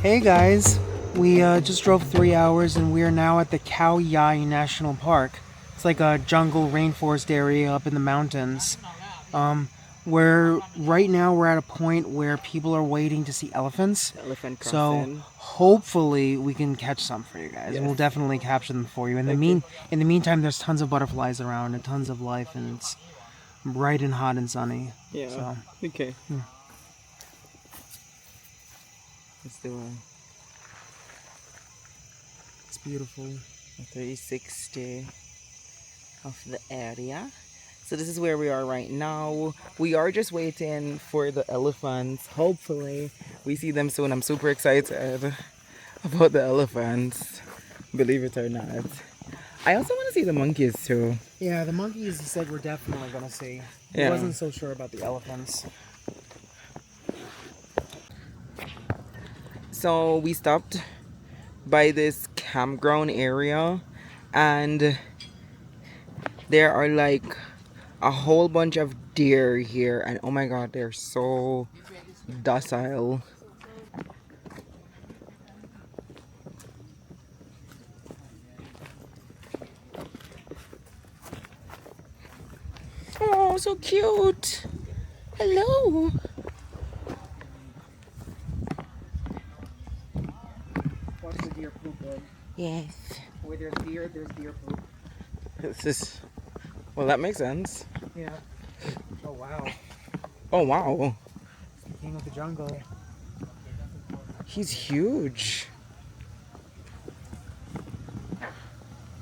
Hey guys, we just drove 3 hours and we are now at the Khao Yai National Park. It's like a jungle rainforest area up in the mountains. Where right now we're at a point where people are waiting to see elephants. Elephant So crossing. hopefully we can catch some for you guys. Yes. We'll definitely capture them for you. Okay. In the meantime, there's tons of butterflies around and tons of life, and it's bright and hot and sunny. Yeah. So Okay. Let's do one. it's beautiful. 360 of the area. So this is where we are right now. We are just waiting for the elephants. Hopefully we see them soon. I'm super excited about the elephants. Believe it or not. I also want to see the monkeys too. Yeah, the monkeys he said we're definitely gonna see. He Yeah. wasn't so sure about the elephants. So we stopped by this campground area and there are like a whole bunch of deer here, and oh my god, they're so docile. Oh, so cute. Hello. Watch the deer poop, bud. Yes. Where there's deer poop. This is, well, that makes sense. Yeah. Oh wow. Oh wow, King of the jungle. he's huge.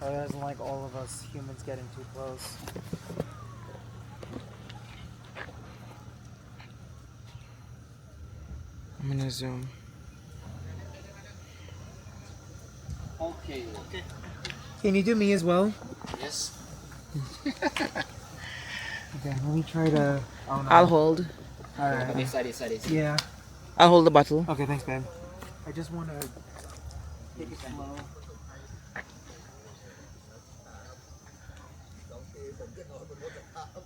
Oh, he doesn't like all of us humans getting too close. I'm gonna zoom. Okay. Can you do me as well? Yes. Okay, let me try to. Oh no. I'll hold. Alright. This side, this side, this side. Yeah. I'll hold the bottle. Okay, thanks, babe. I just want to take it slow.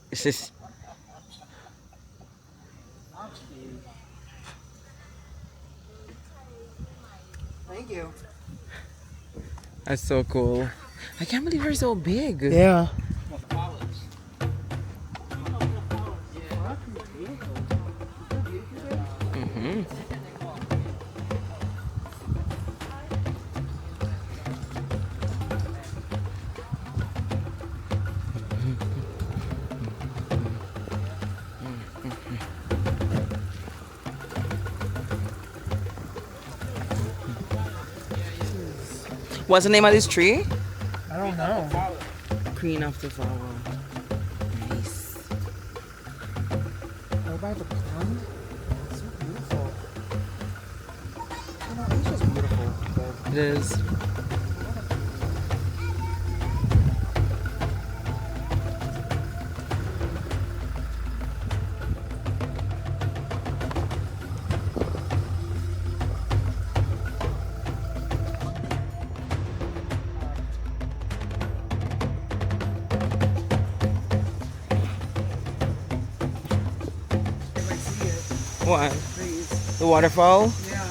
This is Thank you. that's so cool. I can't believe you're so big. Yeah. Mm-hmm. What's the name of this tree? I don't know. Queen of the Flower. Nice. What about the pond? It's so beautiful. You know, Asia's beautiful. But It is. if I see it, What? trees. The waterfall? Yeah.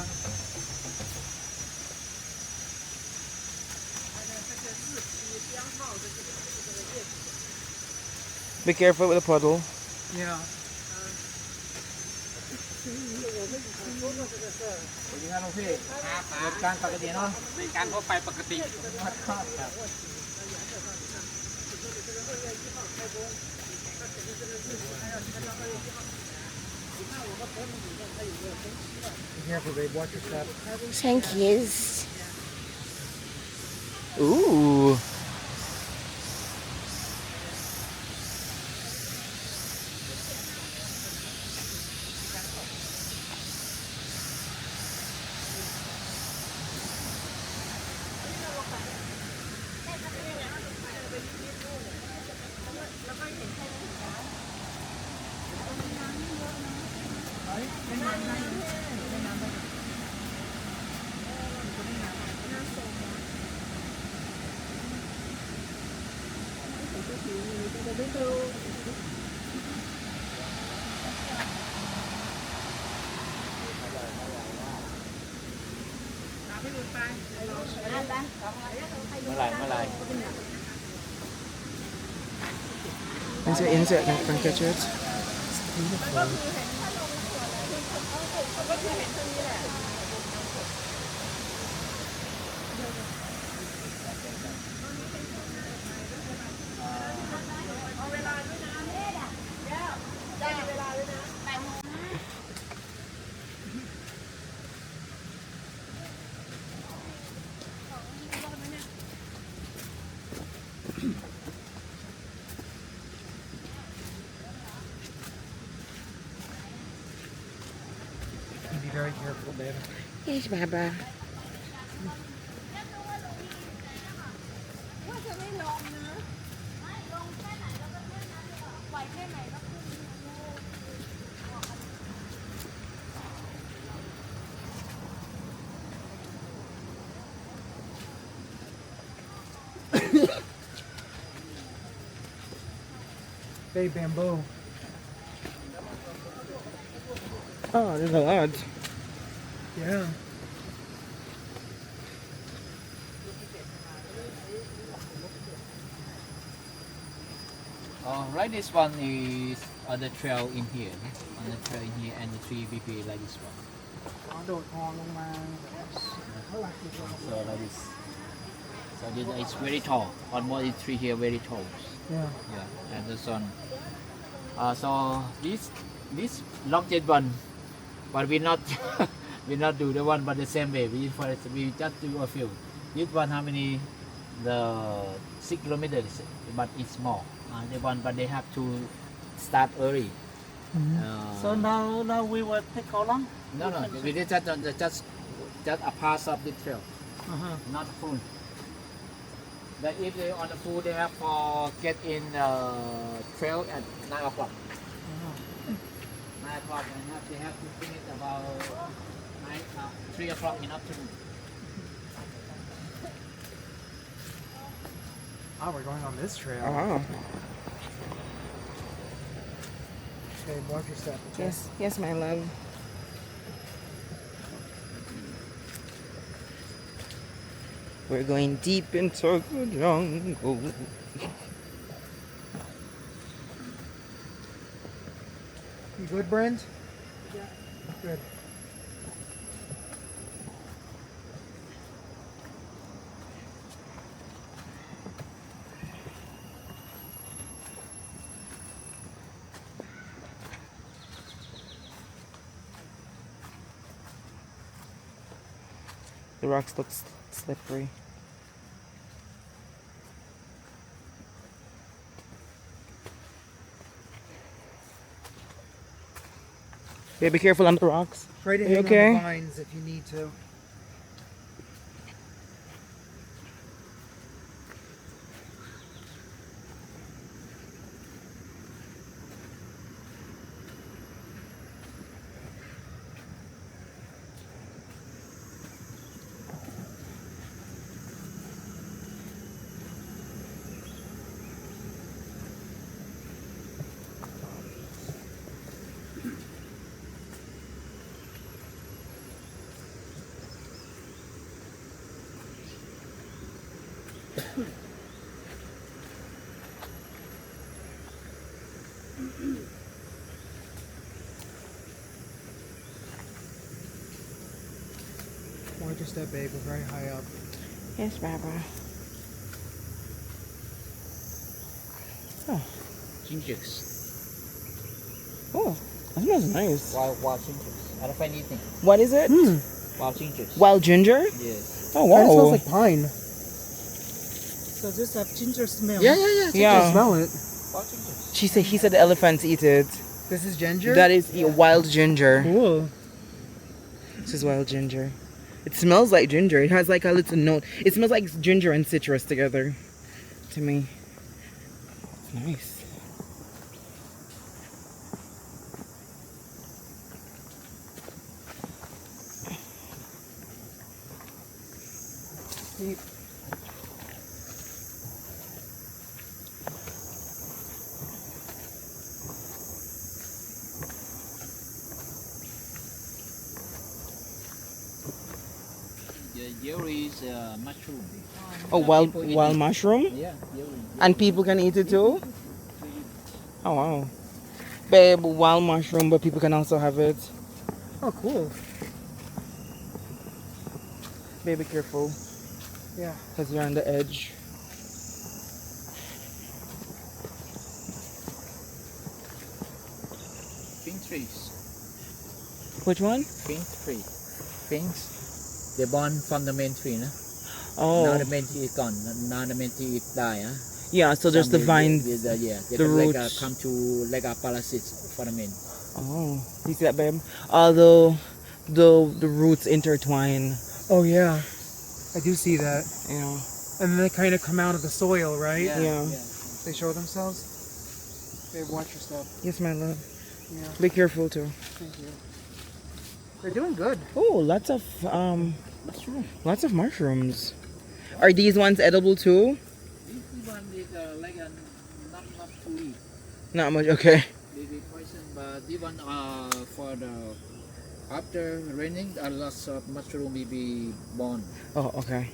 Be careful with the puddle. Yeah. เป็นการปกติเนาะเป็นการทั่วไปปกติ Be careful, babe. Watch your step. Thank you. Ooh. Insert that can catch it. It's beautiful. Be very careful, babe. Yes, Baba. Babe, bamboo. Oh, there's a lot. Yeah. Right, this one is on the trail in here. On the trail in here, and the tree BP like this one. So like this. So this is very tall. Almost the tree here very tall. Yeah. Yeah, and this one. So this locked one, but we not we not do the one but the same way. We just do a few. This one how many? The 6 kilometers, but it's more. The one, but they have to start early. So now we will take how long? No, we did just a part of the trail, not full. But if they on the full, they have to get in trail at 9 o'clock. 9 o'clock, and they have to finish about 3 o'clock in afternoon. Oh, we're going on this trail. Oh. Babe, watch your step. Okay? Yes, yes, my love. We're going deep into the jungle. You good, Brent? Yeah. Good. The rocks look slippery. Yeah, be careful on the rocks. Try to You hang okay? on the vines if you need to. Watch your step, babe. We're very high up. Yes, Barbara. Oh, Gingers. oh, that smells nice. Wild gingers. I don't find anything. What is it? Wild gingers. Wild ginger? Yes. Oh, Kind of wow. smells like pine. So this have ginger smell. Yeah. I Yeah. smell it. Wild gingers. He said the elephants eat it. This is ginger? That is wild ginger. Cool. This is wild ginger. It smells like ginger. It has like a little note. It smells like ginger and citrus together. To me. It's nice. The yellow is mushroom. Oh, People eat wild it. mushroom? Yeah, yellow. And people can eat it too? Oh wow. Babe, wild mushroom, but people can also have it. Oh, cool. Baby, careful, Yeah. because you're on the edge. Pink trees. Which one? Pink tree. Pinks. They born from the main tree, no? Now Oh, the main tree is gone. Now the main tree is die, huh? yeah. So there's the vines. Yeah, they the can roots. come to like a parasites for the main. Oh, you see that, babe? Although the roots intertwine. Oh, yeah. I do see that. Yeah. And then they kind of come out of the soil, right? Yeah. They show themselves. Babe, watch your step. Yes, my love. Yeah. Be careful too. Thank you. They're doing good. Oh, lots of Mushroom. lots of mushrooms. Are these ones edible too? This one is like a not to eat. Not much. Okay. They poison, but this one for the after raining, a lot of mushroom will be born. Oh, okay.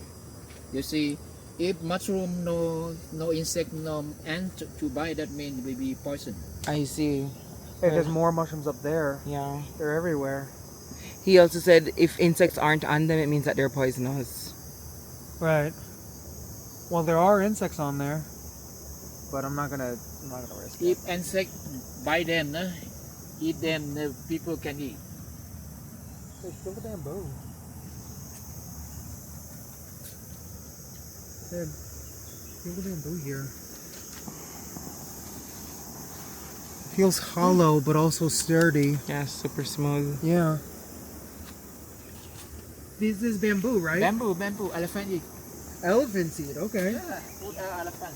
You see, if mushroom no insect no ant to buy, that means will be poison. I see. Hey, there's more mushrooms up there. Yeah. They're everywhere. He also said if insects aren't on them, it means that they're poisonous. Right. Well, there are insects on there, but I'm not gonna risk it. If insect buy them, eat them, the people can eat. Hey, feel the bamboo. Babe, feel the bamboo here. Feels hollow, but also sturdy. Yeah, super smooth. Yeah. This is bamboo, right? Bamboo, elephant eat. Elephant seed, okay. Yeah, food elephant.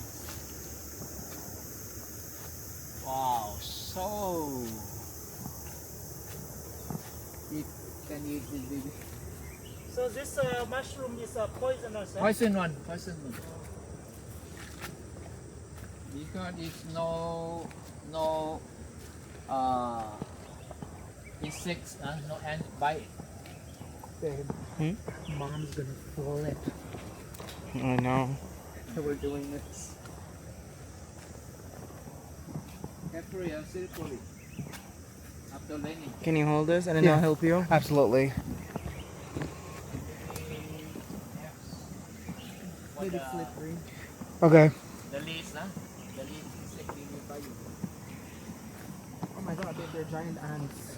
Wow, so it can eat this baby. So this mushroom is poisonous. Eh? Poison one. Because it's no insects, no ant bite. Babe, Mom's gonna flip I know. that we're doing this. Carefully, seriously. After raining. Can you hold this and then Yeah. I'll help you? Absolutely. What the, Okay. the leaves, the leaves insect will bite you. Oh my god, they're giant ants.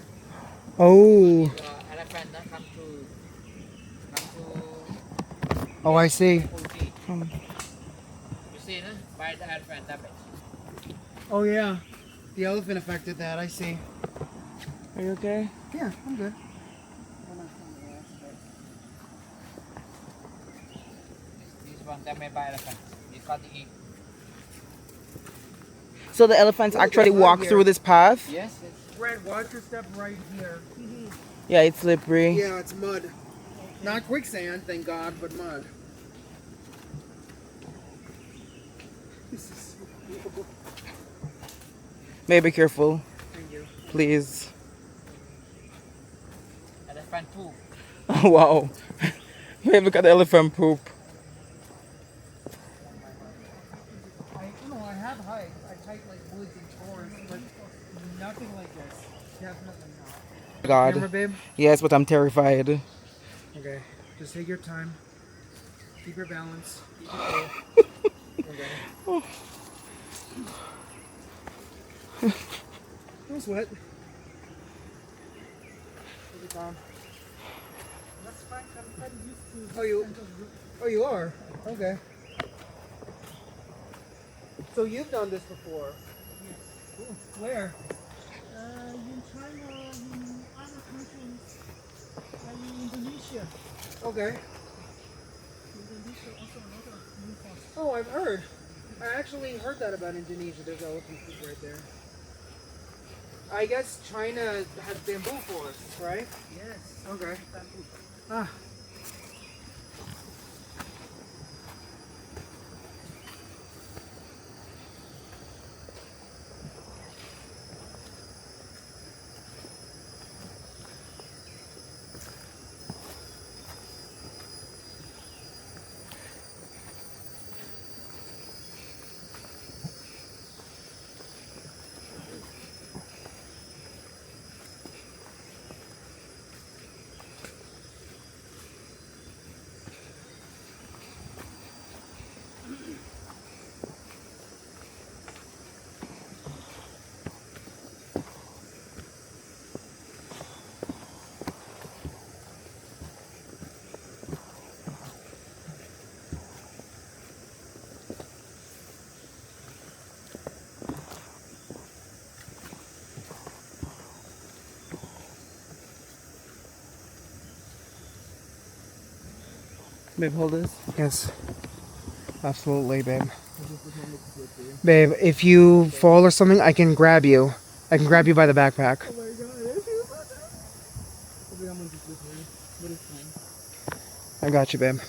Oh. Elephant come to Oh, I see. OT. Um, You see, by the elephant damage. Oh, yeah. The elephant affected that, I see. Are you okay? Yeah, I'm good. This one damaged by elephant. Because it eat. So the elephants Look, actually it's right walk here. through this path? Yes. Brad, watch your step right here. Yeah, it's slippery. Yeah, it's mud. Not quicksand, thank God, but mud. This is so cool. May be careful, Thank you. please. Elephant poop. Oh, wow. May look at the elephant poop. I have hiked. I've hiked like woods and forests, but nothing like this. Definitely not. God. Remember, babe? Yes, but I'm terrified. Okay. Just take your time. Keep your balance. Keep your cool. Okay. No sweat. Take it down. That's fine. I'm used to. Oh, you are? Okay. So you've done this before? Yes. Cool. Where? In China, in other countries, in Indonesia. Okay. Indonesia also a lot of rainforest. Oh, I've heard. I actually heard that about Indonesia. There's elephant food right there. I guess China has bamboo forests, right? Yes. Okay. Bamboo. Ah. Babe, hold this. Yes. Absolutely, babe. Babe, if you fall or something, I can grab you. I can grab you by the backpack. Oh my god, but it's fine. I got you, babe.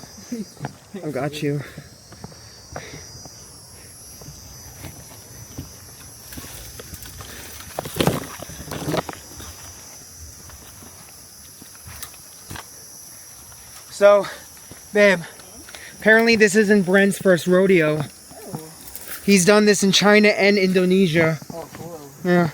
I got you. So, babe, apparently this isn't Brent's first rodeo. He's done this in China and Indonesia. Oh, cool. Yeah.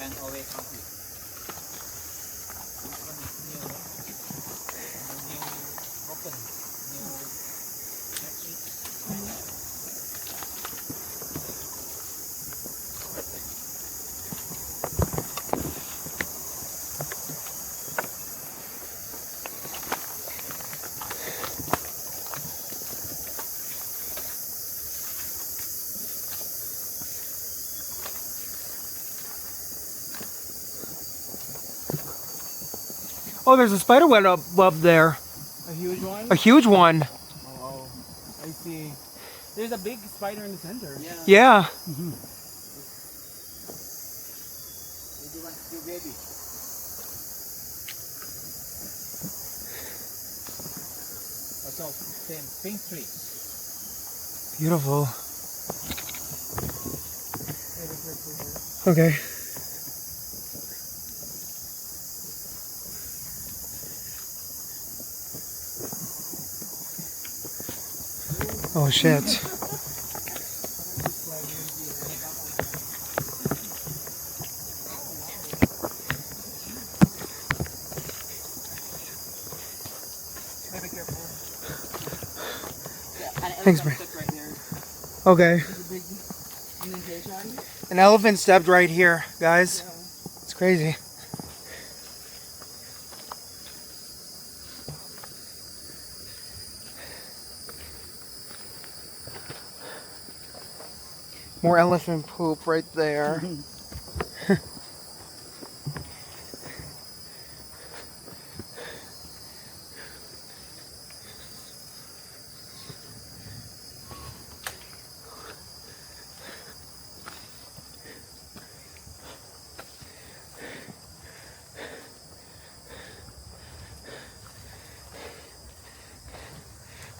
Fan always complete. This one is new. New open. New Oh, there's a spider web up there. A huge one? A huge one. Oh, I see. There's a big spider in the center. Yeah. Yeah. You do want to baby. Also, same pink tree. Beautiful. Okay. Oh shit. Be careful. Thanks, Brent. Right there. Okay. There's a big indentation. An elephant stepped right here, guys. It's crazy. More elephant poop right there.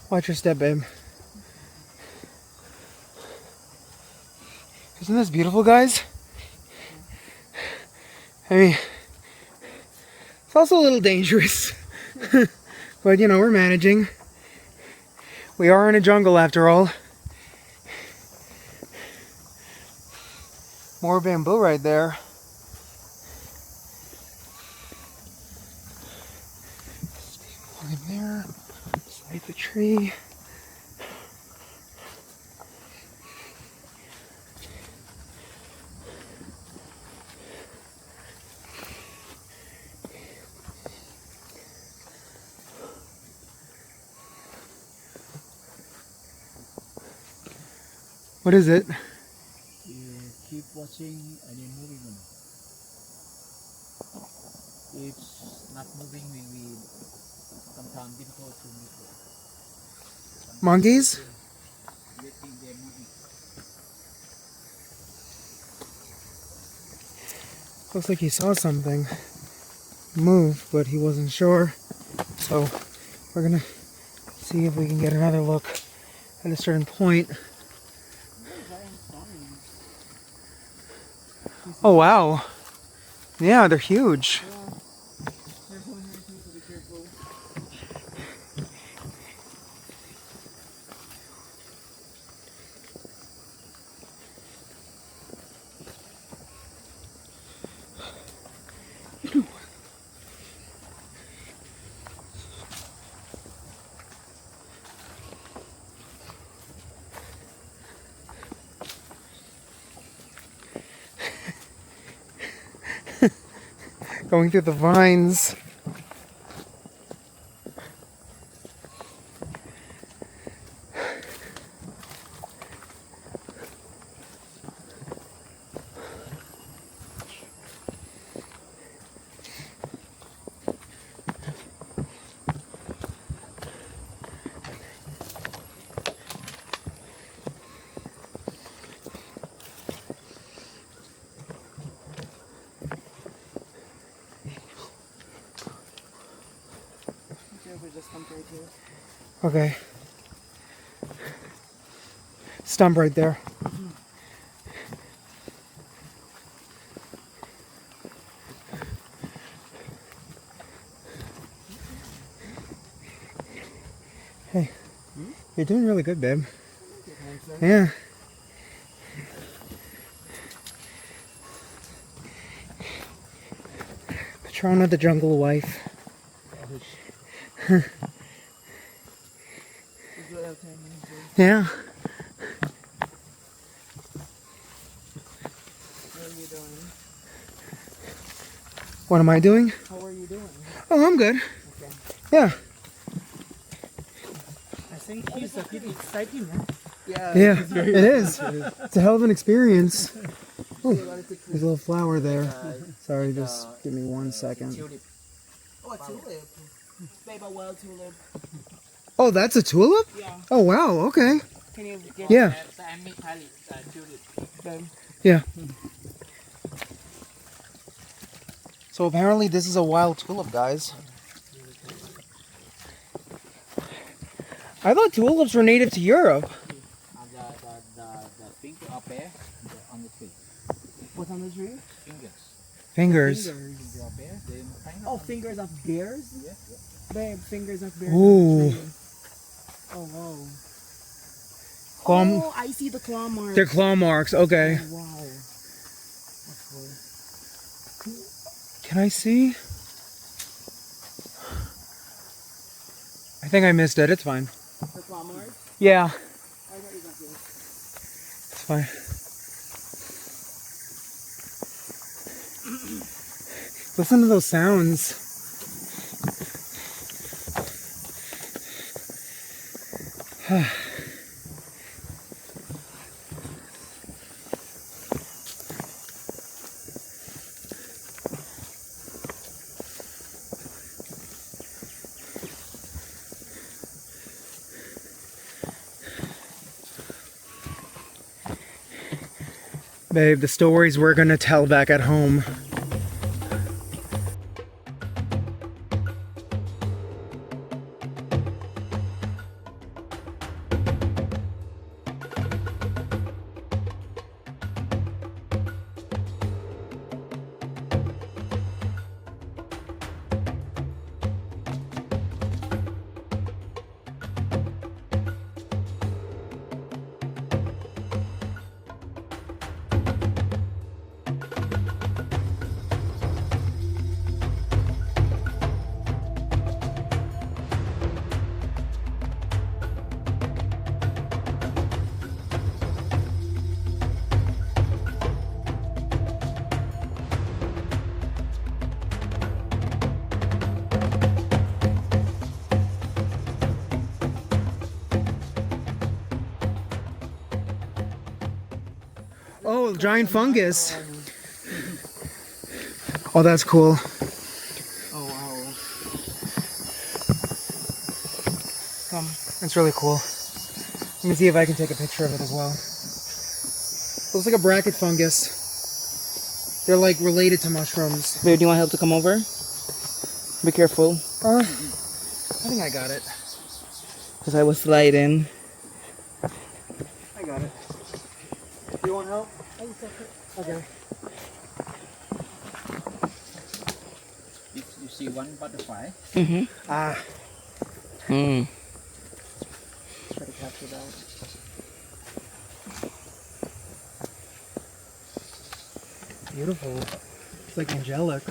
Watch your step, babe. Isn't this beautiful, guys? I mean, it's also a little dangerous. But, you know, we're managing. We are in a jungle after all. More bamboo right there. Stay in there. Slide the tree. What is it? You keep watching and then moving on. If not moving, we sometimes difficult to move. Monkeys? You think they're moving. Looks like he saw something move, but he wasn't sure. So we're gonna see if we can get another look at a certain point. Oh wow. Yeah, they're huge. Going through the vines. Okay. Stump right there. Hey, you're doing really good, babe. Yeah. Patrona the jungle wife. Yeah. What are you doing? What am I doing? How are you doing? Oh, I'm good. Okay. Yeah. I think he's a bit exciting, huh? Yeah, it is. It's a hell of an experience. Oh, there's a little flower there. Sorry, just give me 1 second. Tulip. Oh, a tulip. Babe, a wild tulip. Oh, that's a tulip? Yeah. Oh, wow, okay. Can you get Yeah, Siamese tulip. them? yeah. So apparently this is a wild tulip, guys. I thought tulips were native to Europe. And the finger up there on the tree. What's on the tree? Fingers. Fingers. Finger up there. Then hang Oh, on. fingers of bears? Yeah. Babe, fingers of bears. Ooh. On the tree. Oh, wow. Claw, Oh, I see the claw marks. they're claw marks, okay. Oh, wow. That's cool. Can I see? I think I missed it, it's fine. The claw marks? Yeah, I thought you got this. it's fine. Listen to those sounds. Babe, the stories we're gonna tell back at home. Oh, giant fungus. Oh, that's cool. Oh, wow. Come, it's really cool. Let me see if I can take a picture of it as well. Looks like a bracket fungus. They're like related to mushrooms. Babe, do you want help to come over? Be careful. I think I got it. Because I was sliding. I got it. Do you want help? Okay. You see one butterfly. Mm-hmm. Ah, Mm. try to capture that. Beautiful. It's like angelic.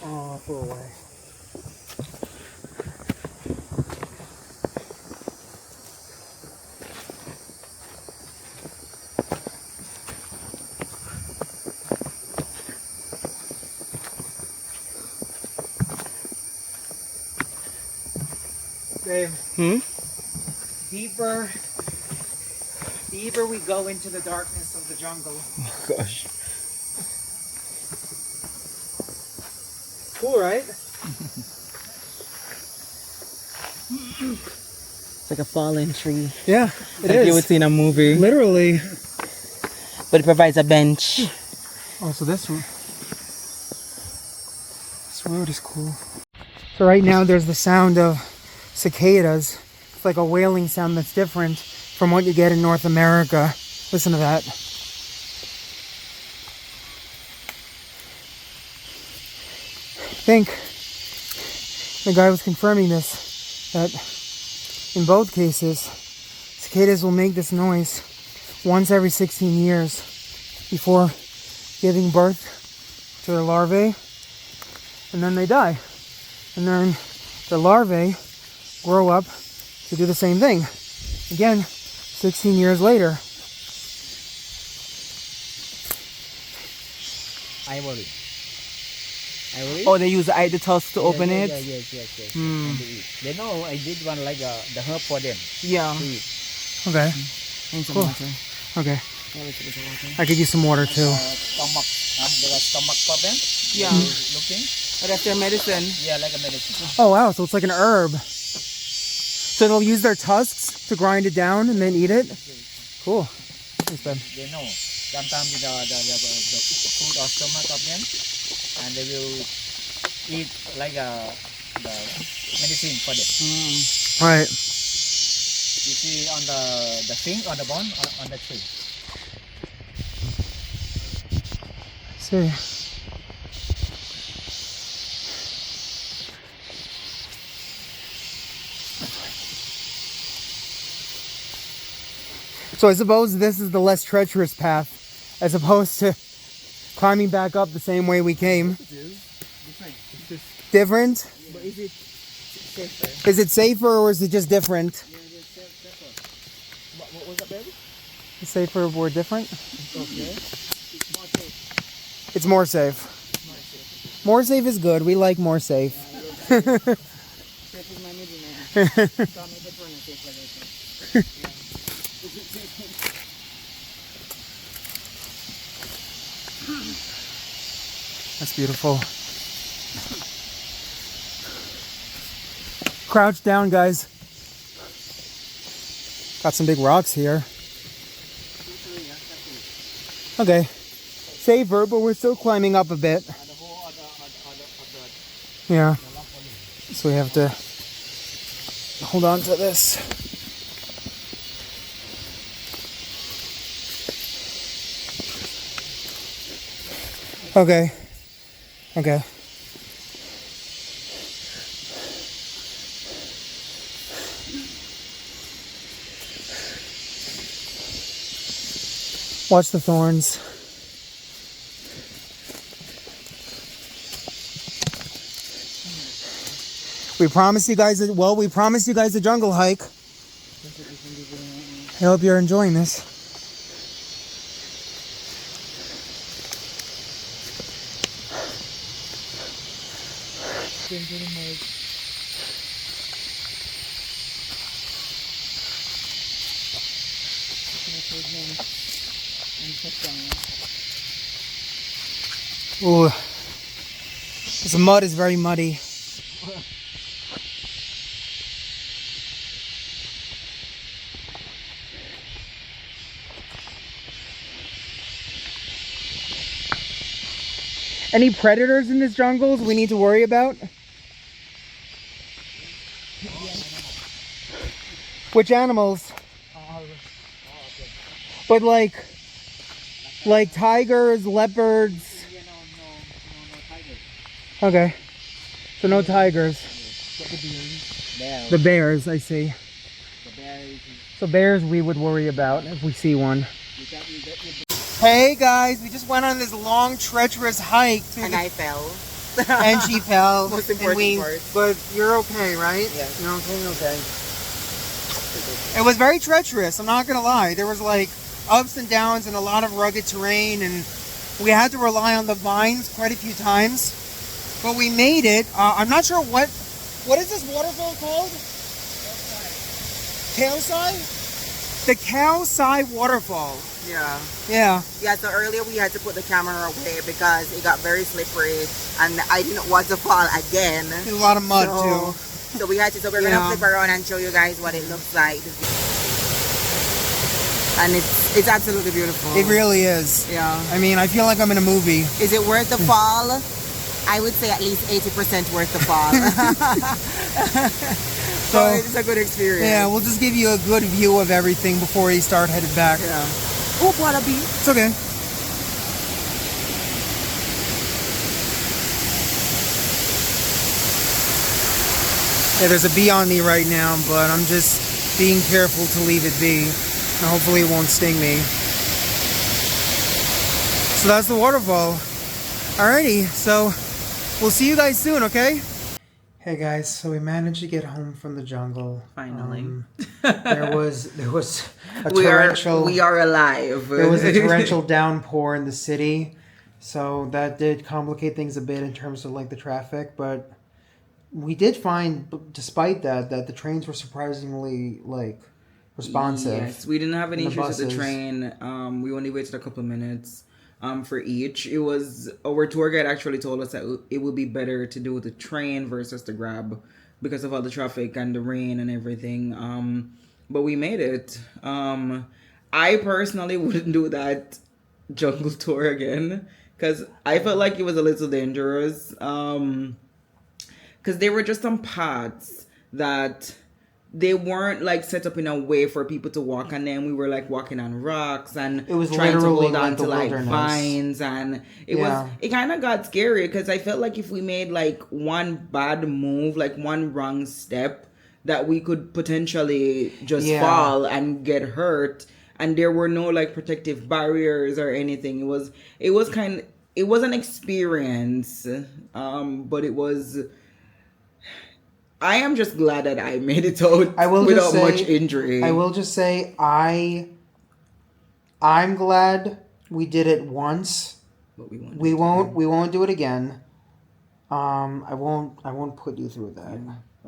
Oh, flew away. Babe, Hmm? deeper we go into the darkness of the jungle. Oh gosh. Cool, right? It's like a fallen tree. Yeah, it Like is. you would see in a movie. Literally. But it provides a bench. Oh, so this road is cool. So right now there's the sound of cicadas. It's like a wailing sound that's different from what you get in North America. Listen to that. I think the guy was confirming this, that in both cases, cicadas will make this noise once every 16 years before giving birth to their larvae, and then they die. And then the larvae grow up to do the same thing. Again, 16 years later. Ivory. Oh, they use the tusk to open it? Yes. Hmm. And they eat. They know I did one like the herb for them. Yeah. To eat. Okay. And some Cool. water. Okay. Yeah, let's get the water. I could use some water too. Stomach. They got stomach problem. Yeah. Looking. But that's their medicine. Yeah, like a medicine. Oh wow, so it's like an herb. So they'll use their tusks to grind it down and then eat it? Cool. Thanks, babe. They know. Sometimes the food or stomach of them, and they will eat like the medicine for them. Right. You see on the thing on the bone on the tree. See. So I suppose this is the less treacherous path as opposed to climbing back up the same way we came. Different? But is it safer? Is it safer or is it just different? Yeah, it's safer. What was that, baby? Safer or different? Okay. It's more safe. More safe is good. We like more safe. Safe is my middle name. Call me the one safe like that. That's beautiful. Crouch down, guys. Got some big rocks here. Okay. Safer, but we're still climbing up a bit. Yeah. So we have to hold on to this. Okay. Okay. Watch the thorns. We promised you guys, we promised you guys a jungle hike. I hope you're enjoying this. Ooh, this mud is very muddy. Any predators in this jungle we need to worry about? Which animals? But like tigers, leopards. Okay. So no tigers. Bear. The bears, I see. The bear is So bears we would worry about if we see one. you get Hey guys, we just went on this long treacherous hike through And I fell. and she fell. Most and important part. But you're okay, right? Yes. You're okay, okay. It was very treacherous, I'm not gonna lie. There was like ups and downs and a lot of rugged terrain, and we had to rely on the vines quite a few times. But we made it. I'm not sure what is this waterfall called? Khao Yai? The Khao Yai waterfall. Yeah. Yeah. Yeah, so earlier we had to put the camera away because it got very slippery and I didn't want to fall again. There's a lot of mud too. So we had to, so we're Yeah. gonna flip around and show you guys what it looks like. And it's absolutely beautiful. It really is. Yeah. I mean, I feel like I'm in a movie. Is it worth the fall? I would say at least 80% worth the fall. So it's a good experience. Yeah, we'll just give you a good view of everything before we start headed back. Yeah. Oh, what a bee. It's okay. Yeah, there's a bee on me right now, but I'm just being careful to leave it be. And hopefully it won't sting me. So that's the waterfall. Alrighty, so we'll see you guys soon, okay? Hey guys, so we managed to get home from the jungle. Finally. There was a torrential. We are alive. There was a torrential downpour in the city, so that did complicate things a bit in terms of like the traffic. But we did find, despite that, that the trains were surprisingly like responsive. Yes, we didn't have any And the issues with the buses. train. We only waited a couple of minutes for each. It was our tour guide actually told us that it would be better to do the train versus the Grab because of all the traffic and the rain and everything. But we made it. I personally wouldn't do that jungle tour again because I felt like it was a little dangerous. Because there were just some paths that they weren't like set up in a way for people to walk, and then we were like walking on rocks and It was trying to literally hold on like to the like wilderness. vines, and it kind of got scary because I felt like if we made like one bad move, like one wrong step, that we could potentially just fall and get hurt, and there were no like protective barriers or anything. It was an experience, but it was. I am just glad that I made it out without much injury. I will just say I'm glad we did it once. But We won't do it again. I won't put you through that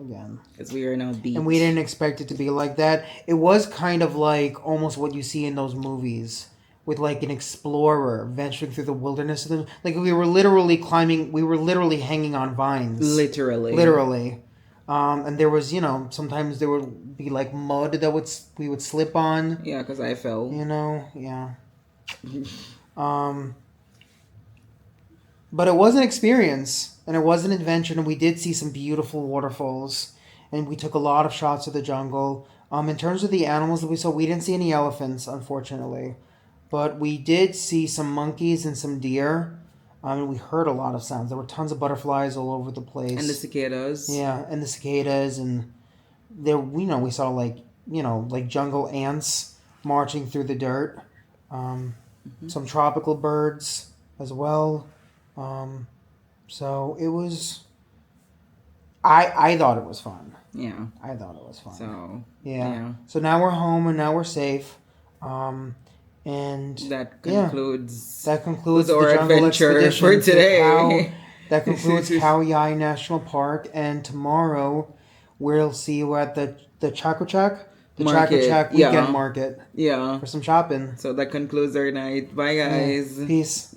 again. Because we are now beat. And we didn't expect it to be like that. It was kind of like almost what you see in those movies with like an explorer venturing through the wilderness. Like we were literally hanging on vines. Literally. And there was, sometimes there would be like mud that we would slip on. Yeah, because I fell. Yeah. But it was an experience, and it was an adventure, and we did see some beautiful waterfalls, and we took a lot of shots of the jungle. In terms of the animals that we saw, we didn't see any elephants, unfortunately, but we did see some monkeys and some deer. We heard a lot of sounds. There were tons of butterflies all over the place. And the cicadas. Yeah, and the cicadas, and there, we saw like jungle ants marching through the dirt. Some tropical birds as well. So it was. I thought it was fun. Yeah. I thought it was fun. So. Yeah. So now we're home and now we're safe. And that concludes our our adventure for today. That concludes Khao Yai National Park, and tomorrow we'll see you at the Chak weekend market. Yeah. For some shopping. So that concludes our night. Bye, guys. Yeah. Peace.